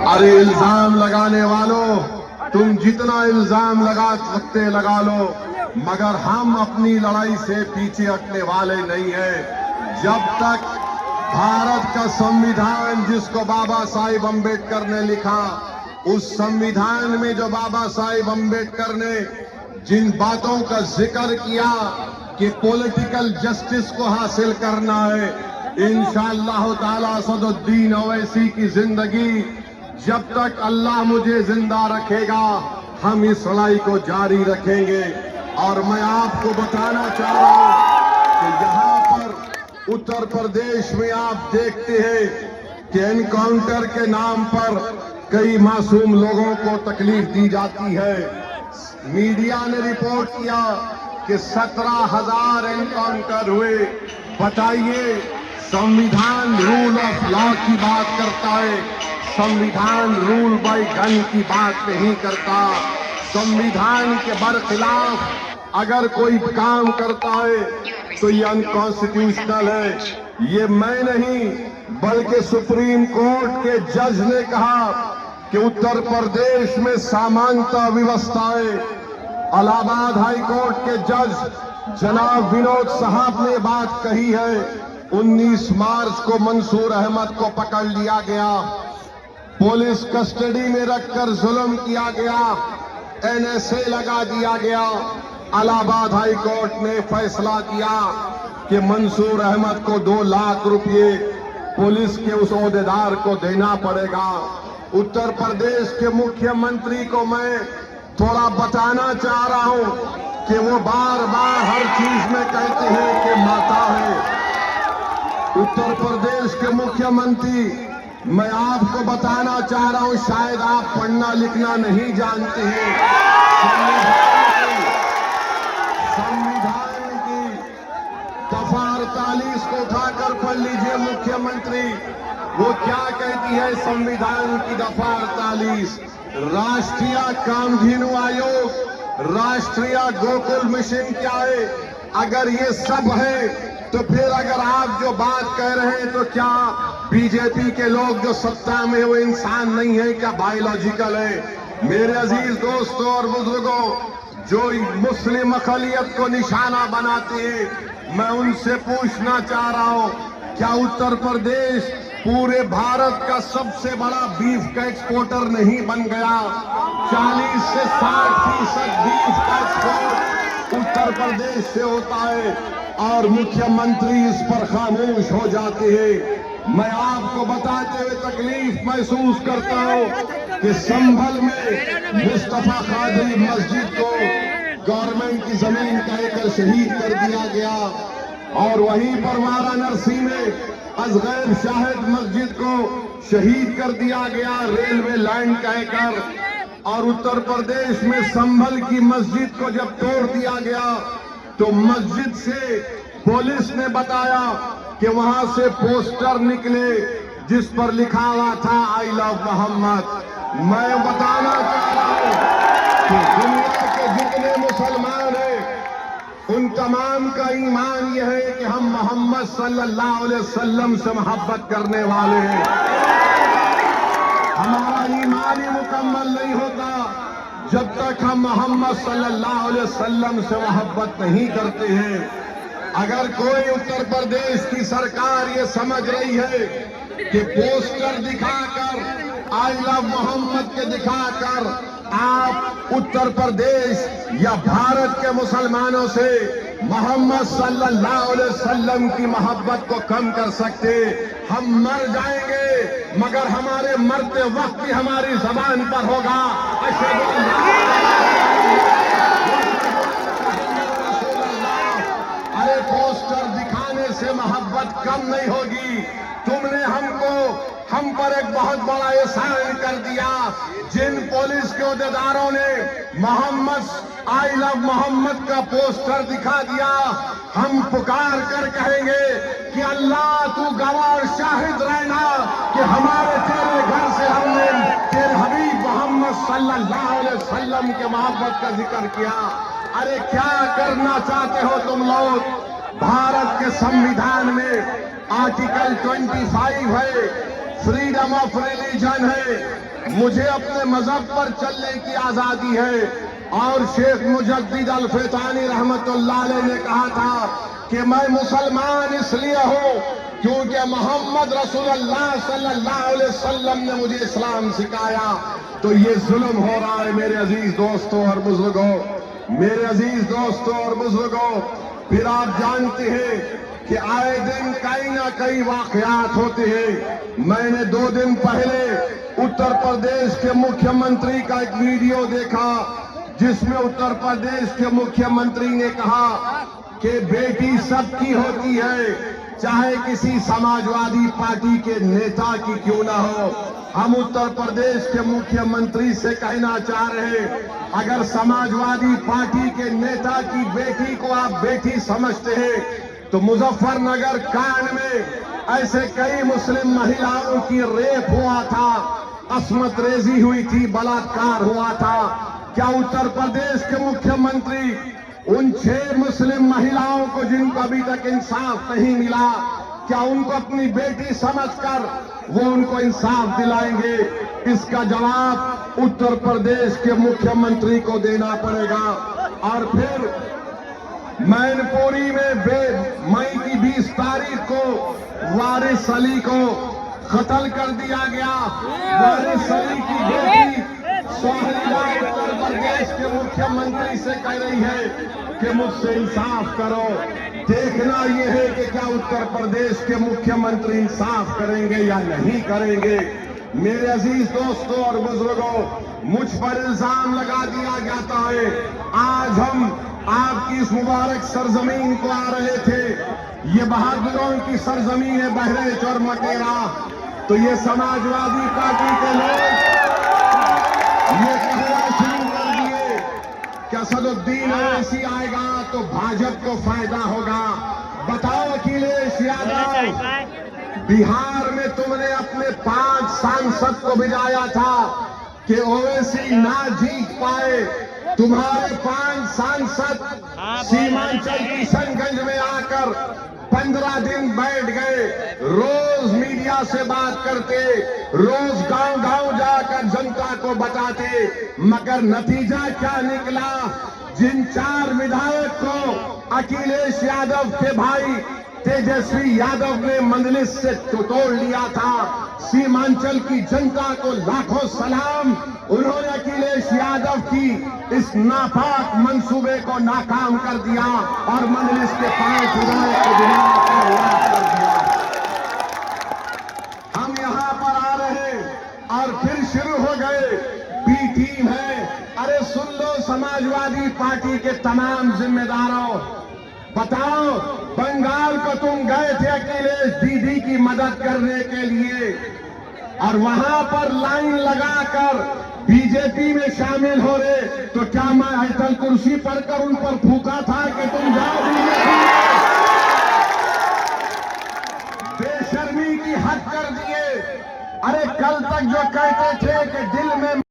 अरे इल्जाम लगाने वालों, तुम जितना इल्जाम लगा सकते लगा लो, मगर हम अपनी लड़ाई से पीछे हटने वाले नहीं हैं। जब तक भारत का संविधान जिसको बाबा साहिब अम्बेडकर ने लिखा, उस संविधान में जो बाबा साहिब अम्बेडकर ने जिन बातों का जिक्र किया कि पॉलिटिकल जस्टिस को हासिल करना है, इंशाअल्लाह ताला असदुद्दीन ओवैसी की जिंदगी जब तक अल्लाह मुझे जिंदा रखेगा, हम इस लड़ाई को जारी रखेंगे। और मैं आपको बताना चाह रहा हूं कि यहां पर उत्तर प्रदेश में आप देखते हैं कि एनकाउंटर के नाम पर कई मासूम लोगों को तकलीफ दी जाती है। मीडिया ने रिपोर्ट किया कि 17,000 एनकाउंटर हुए। बताइए, संविधान रूल ऑफ लॉ की बात करता है, संविधान रूल बाय गन की बात नहीं करता। संविधान के बरखिलाफ अगर कोई काम करता है तो ये अनकॉन्स्टिट्यूशनल है। ये मैं नहीं बल्कि सुप्रीम कोर्ट के जज ने कहा कि उत्तर प्रदेश में समानता व्यवस्था है। इलाहाबाद हाई कोर्ट के जज जनाब विनोद साहब ने बात कही है। 19 मार्च को मंसूर अहमद को पकड़ लिया गया, पुलिस कस्टडी में रखकर जुल्म किया गया, एनएसए लगा दिया गया। इलाहाबाद हाई कोर्ट ने फैसला किया कि मंसूर अहमद को 2 लाख रुपए पुलिस के उस ओहदेदार को देना पड़ेगा। उत्तर प्रदेश के मुख्यमंत्री को मैं थोड़ा बताना चाह रहा हूं कि वो बार बार हर चीज में कहते हैं कि माता है। उत्तर प्रदेश के मुख्यमंत्री, मैं आपको बताना चाह रहा हूं, शायद आप पढ़ना लिखना नहीं जानते हैं। संविधान की दफा 48 को उठाकर पढ़ लीजिए मुख्यमंत्री, वो क्या कहती है संविधान की दफा 48? राष्ट्रीय कामधेनु आयोग, राष्ट्रीय गोकुल मिशन क्या है? अगर ये सब है तो फिर अगर आप जो बात कह रहे हैं तो क्या बीजेपी के लोग जो सत्ता में वो इंसान नहीं है, क्या बायोलॉजिकल है? मेरे अजीज दोस्तों और बुजुर्गों, जो मुस्लिम अक़लियत को निशाना बनाते हैं, मैं उनसे पूछना चाह रहा हूं, क्या उत्तर प्रदेश पूरे भारत का सबसे बड़ा बीफ का एक्सपोर्टर नहीं बन गया? 40 से 60% बीफ का एक्सपोर्ट उत्तर प्रदेश से होता है और मुख्यमंत्री इस पर खामोश हो जाते हैं। मैं आपको बताते हुए तकलीफ महसूस करता हूं कि संभल में मुस्तफा कादरी मस्जिद को गवर्नमेंट की जमीन कहकर शहीद कर दिया गया और वहीं पर वाराणसी में असगैर शाहिद मस्जिद को शहीद कर दिया गया रेलवे लाइन कहकर। और उत्तर प्रदेश में संभल की मस्जिद को जब तोड़ दिया गया तो मस्जिद से पुलिस ने बताया कि वहां से पोस्टर निकले जिस पर लिखा हुआ था आई लव मोहम्मद। मैं बताना चाह रहा हूं कि दुनिया के जितने मुसलमान हैं उन तमाम का ईमान यह है कि हम मोहम्मद सल्लल्लाहु अलैहि वसल्लम से मोहब्बत करने वाले हैं। हमारा ईमान ही मुकम्मल नहीं होता जब तक हम मोहम्मद सल्लल्लाहु अलैहि वसल्लम से मोहब्बत नहीं करते हैं। अगर कोई उत्तर प्रदेश की सरकार ये समझ रही है कि पोस्टर दिखाकर आई लव मोहम्मद के दिखाकर आप उत्तर प्रदेश या भारत के मुसलमानों से मोहम्मद सल्लल्लाहु अलैहि वसल्लम की मोहब्बत को कम कर सकते, हम मर जाएंगे मगर हमारे मरते वक्त भी हमारी जबान पर होगा अरे पोस्टर दिखाने से मोहब्बत कम नहीं होगी। तुमने हम पर एक बहुत बड़ा एहसान कर दिया। जिन पुलिस के ओहदेदारों ने मोहम्मद आई लव मोहम्मद का पोस्टर दिखा दिया, हम पुकार कर कहेंगे कि अल्लाह तू गवाह और शाहिद रहना कि हमारे तेरे घर से हमने तेरे हबीब मोहम्मद सल्लल्लाहु अलैहि वसल्लम के मोहब्बत का जिक्र किया। अरे क्या करना चाहते हो तुम लोग? भारत के संविधान में आर्टिकल 25 है फ्रीडम ऑफ रिलीजन है, मुझे अपने मजहब पर चलने की आजादी है। और शेख मुजद्दिद अल-फ़ैतानी रहमतुल्लाह अलैह ने कहा था कि मैं मुसलमान इसलिए हूं क्योंकि मोहम्मद रसूलुल्लाह सल्लल्लाहु अलैहि वसल्लम ने मुझे इस्लाम सिखाया। तो ये जुल्म हो रहा है मेरे अजीज दोस्तों और बुजुर्गों, मेरे अजीज दोस्तों और बुजुर्गों। फिर आप जानते हैं कि आए दिन कहीं ना कहीं वाकयात होते हैं। मैंने 2 दिन पहले उत्तर प्रदेश के मुख्यमंत्री का एक वीडियो देखा जिसमें उत्तर प्रदेश के मुख्यमंत्री ने कहा कि बेटी सबकी होती है, चाहे किसी समाजवादी पार्टी के नेता की क्यों ना हो। हम उत्तर प्रदेश के मुख्यमंत्री से कहना चाह रहे हैं, अगर समाजवादी पार्टी के नेता की बेटी को आप बेटी समझते हैं तो मुजफ्फरनगर कांड में ऐसे कई मुस्लिम महिलाओं की रेप हुआ था, अस्मत रेजी हुई थी, बलात्कार हुआ था। क्या उत्तर प्रदेश के मुख्यमंत्री उन 6 मुस्लिम महिलाओं को जिनको अभी तक इंसाफ नहीं मिला, क्या उनको अपनी बेटी समझकर वो उनको इंसाफ दिलाएंगे? इसका जवाब उत्तर प्रदेश के मुख्यमंत्री को देना पड़ेगा। और फिर मैनपुरी में मई की 20 तारीख को वारिस अली को कत्ल कर दिया गया। वारिस अली की बेटी सोहरीला उत्तर प्रदेश के मुख्यमंत्री से कह रही है कि मुझसे इंसाफ करो। देखना यह है कि क्या उत्तर प्रदेश के मुख्यमंत्री इंसाफ करेंगे या नहीं करेंगे। मेरे अजीज दोस्तों और बुजुर्गों, मुझ पर इल्जाम लगा दिया जाता है। आज हम आपकी इस मुबारक सरजमीन को आ रहे थे, ये बहादुरों की सरजमीन है बहरेच और मकेरा। तो ये समाजवादी पार्टी के लोग ये कहना शुरू कर दिए कि असदुद्दीन ओवैसी आएगा तो भाजपा को फायदा होगा। बताओ अखिलेश यादव, बिहार में तुमने अपने 5 सांसद को भिजाया था कि ओवैसी ना जीत पाए। तुम्हारे 5 सांसद सीमांचल किशनगंज में आकर 15 दिन बैठ गए, रोज मीडिया से बात करते, रोज गांव-गांव जाकर जनता को बताते, मगर नतीजा क्या निकला? जिन 4 विधायक को अखिलेश यादव के भाई तेजस्वी यादव ने मंजलिस से तोड़ लिया था, सीमांचल की जनता को लाखों सलाम। उन्होंने अखिलेश यादव की इस नापाक मंसूबे को नाकाम कर दिया और मंजलिस के 5 विधायक को कर दिया। हम यहां पर आ रहे और फिर शुरू हो गए बी टीम है। अरे सुन लो समाजवादी पार्टी के तमाम जिम्मेदारों, बताओ बंगाल को तुम गए थे अखिलेश दीदी की मदद करने के लिए और वहां पर लाइन लगाकर बीजेपी में शामिल हो रहे, तो क्या मैं अटल कुर्सी पर कर उन पर फूका था कि तुम जाओ बीजेपी? बेशर्मी की हद कर दिए। अरे कल तक जो कहते थे कि दिल में